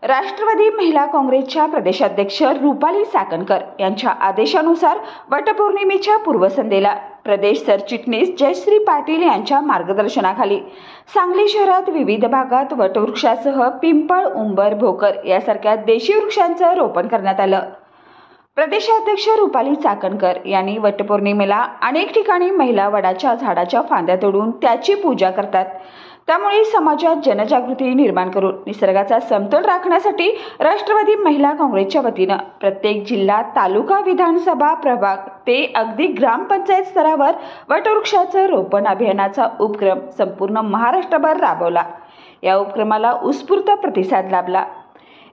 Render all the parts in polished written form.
राष्ट्रवादी महिला काँग्रेसच्या प्रदेशाध्यक्ष रुपाली चाकणकर यांच्या आदेशानुसार वटपौर्णिमेच्या पूर्वसंध्येला प्रदेश सरचिटणीस जयश्री पाटील यांच्या मार्गदर्शनाखाली सांगली शहरात विविध भागात वटवृक्षासह पिंपळ, उंबर, भोकर यासारख्या देशी वृक्षांचं रोपण करण्यात आलं। प्रदेशाध्यक्ष रुपाली चाकणकर यांनी वटपौर्णिमेला अनेक ठिकाणी महिला वडाच्या झाडाच्या फांद्या तोडून त्याची पूजा करतात। त्यामुळे समाजात जनजागृती निर्माण करून निसर्गाचा समतोल राखण्यासाठी राष्ट्रवादी महिला काँग्रेसच्या वतीनं प्रत्येक जिल्हा, तालुका, विधानसभा प्रभाग ते अगदी ग्रामपंचायत स्तरावर वटवृक्षाचं रोपण अभियानाचा उपक्रम संपूर्ण महाराष्ट्रभर राबवला। या उपक्रमाला उत्स्फूर्त प्रतिसाद लाभला।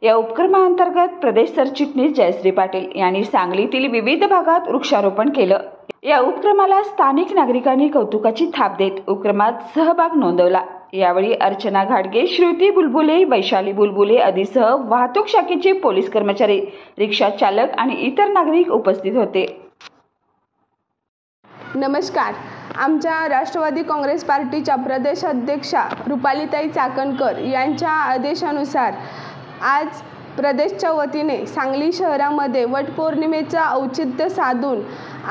या उपक्रमाअंतर्गत प्रदेश सरचिटणीस जयश्री पाटील यांनी सांगलीतील विविध भागात वृक्षारोपण केलं। या उपक्रमाला स्थानिक नागरिकांनी कौतुकाची थाप देत उपक्रमात सहभाग नोंदवला। यावेळी अर्चना घाटगे, श्रुती बुलबुले, वैशाली बुलबुले आदीसह वाहतूक शाखेचे पोलीस कर्मचारी, रिक्षा चालक आणि इतर नागरिक उपस्थित होते। नमस्कार। आमच्या राष्ट्रवादी काँग्रेस पार्टीच्या प्रदेशाध्यक्षा रुपालीताई चाकणकर यांच्या आदेशानुसार आज प्रदेशच्या वतीने सांगली शहरामध्ये वटपौर्णिमेचं औचित्य साधून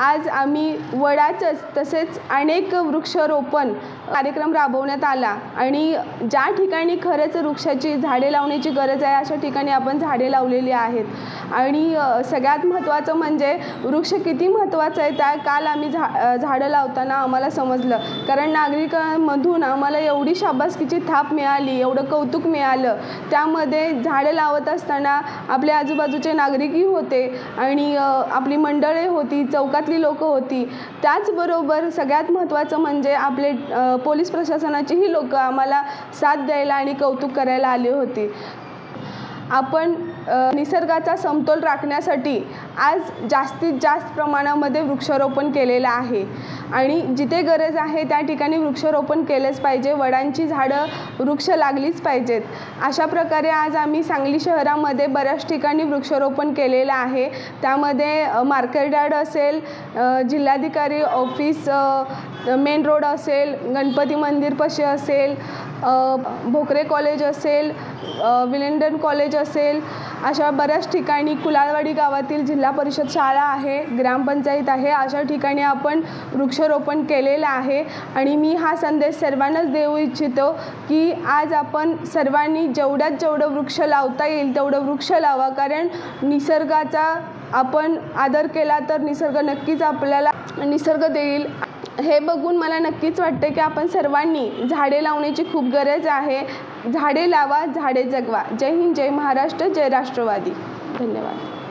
आज आम्ही वडाचंच तसेच अनेक वृक्षारोपण कार्यक्रम राबवण्यात आला आणि ज्या ठिकाणी खरंच वृक्षाची झाडे लावण्याची गरज आहे अशा ठिकाणी आपण झाडे लावलेली आहेत। आणि सगळ्यात महत्त्वाचं म्हणजे वृक्ष किती महत्त्वाचं आहे त्या काल आम्ही झाडं लावताना आम्हाला समजलं, कारण नागरिकांमधून आम्हाला एवढी शाबासकीची थाप मिळाली, एवढं कौतुक मिळालं। त्यामध्ये झाडं लावत असताना आपले आजूबाजूचे नागरिकही होते आणि आपली मंडळे होती, चौकातली लोकं होती। त्याचबरोबर सगळ्यात महत्त्वाचं म्हणजे आपले पोलीस प्रशासनाचीही लोकं आम्हाला साथ द्यायला आणि कौतुक करायला आली होती। आपण निसर्गाचा समतोल राखण्यासाठी आज जास्तीत जास्त प्रमाणामध्ये वृक्षारोपण केलेलं आहे आणि जिथे गरज आहे त्या ठिकाणी वृक्षारोपण केलेच पाहिजे। वडांची झाडं वृक्ष लागलीच पाहिजेत। अशा प्रकारे आज आम्ही सांगली शहरामध्ये बऱ्याच ठिकाणी वृक्षारोपण केलेलं आहे। त्यामध्ये मार्केट यार्ड असेल, जिल्हाधिकारी ऑफिस मेन रोड असेल, गणपती मंदिरपाशी असेल, भोकरे कॉलेज असेल, विलिंडन कॉलेज असेल, अशा बऱ्याच ठिकाणी कुलाळवाडी गावातील जिल्हा परिषद शाळा आहे, ग्रामपंचायत आहे, अशा ठिकाणी आपण वृक्षारोपण केलेलं आहे। आणि मी हा संदेश सर्वांनाच देऊ इच्छितो की आज आपण सर्वांनी जेवढ्यात जेवढं वृक्ष लावता येईल तेवढं वृक्ष लावा, कारण निसर्गाचा आपण आदर केला तर निसर्ग नक्कीच आपल्याला निसर्ग देईल। हे बघून मला नक्कीच वाटतं की आपण सर्वांनी झाडे लावण्याची खूप गरज आहे। झाडे लावा, झाडे जगवा। जय हिंद, जय महाराष्ट्र, जय राष्ट्रवादी। धन्यवाद।